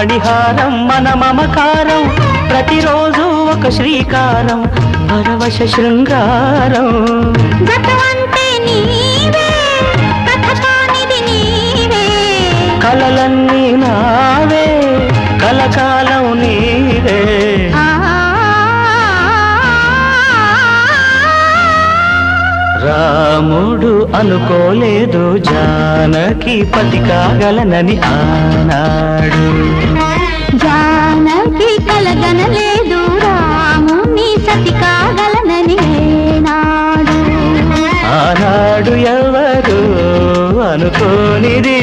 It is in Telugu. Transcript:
మణిహారం మన మమకారం ప్రతిరోజు ఒక శ్రీకారం పరవశ శృంగారం జతవంటే నీవే కథకానిది నీవే కలలన్నీ నావే కలకాలం నీవే రాముడు అనుకోలేదు జానకి పతి కాగలనని ఆనాడు జానకి కలగనలేదు రాముని సతి కాగలనని నాడు ఆనాడు ఎవరు అనుకోనిది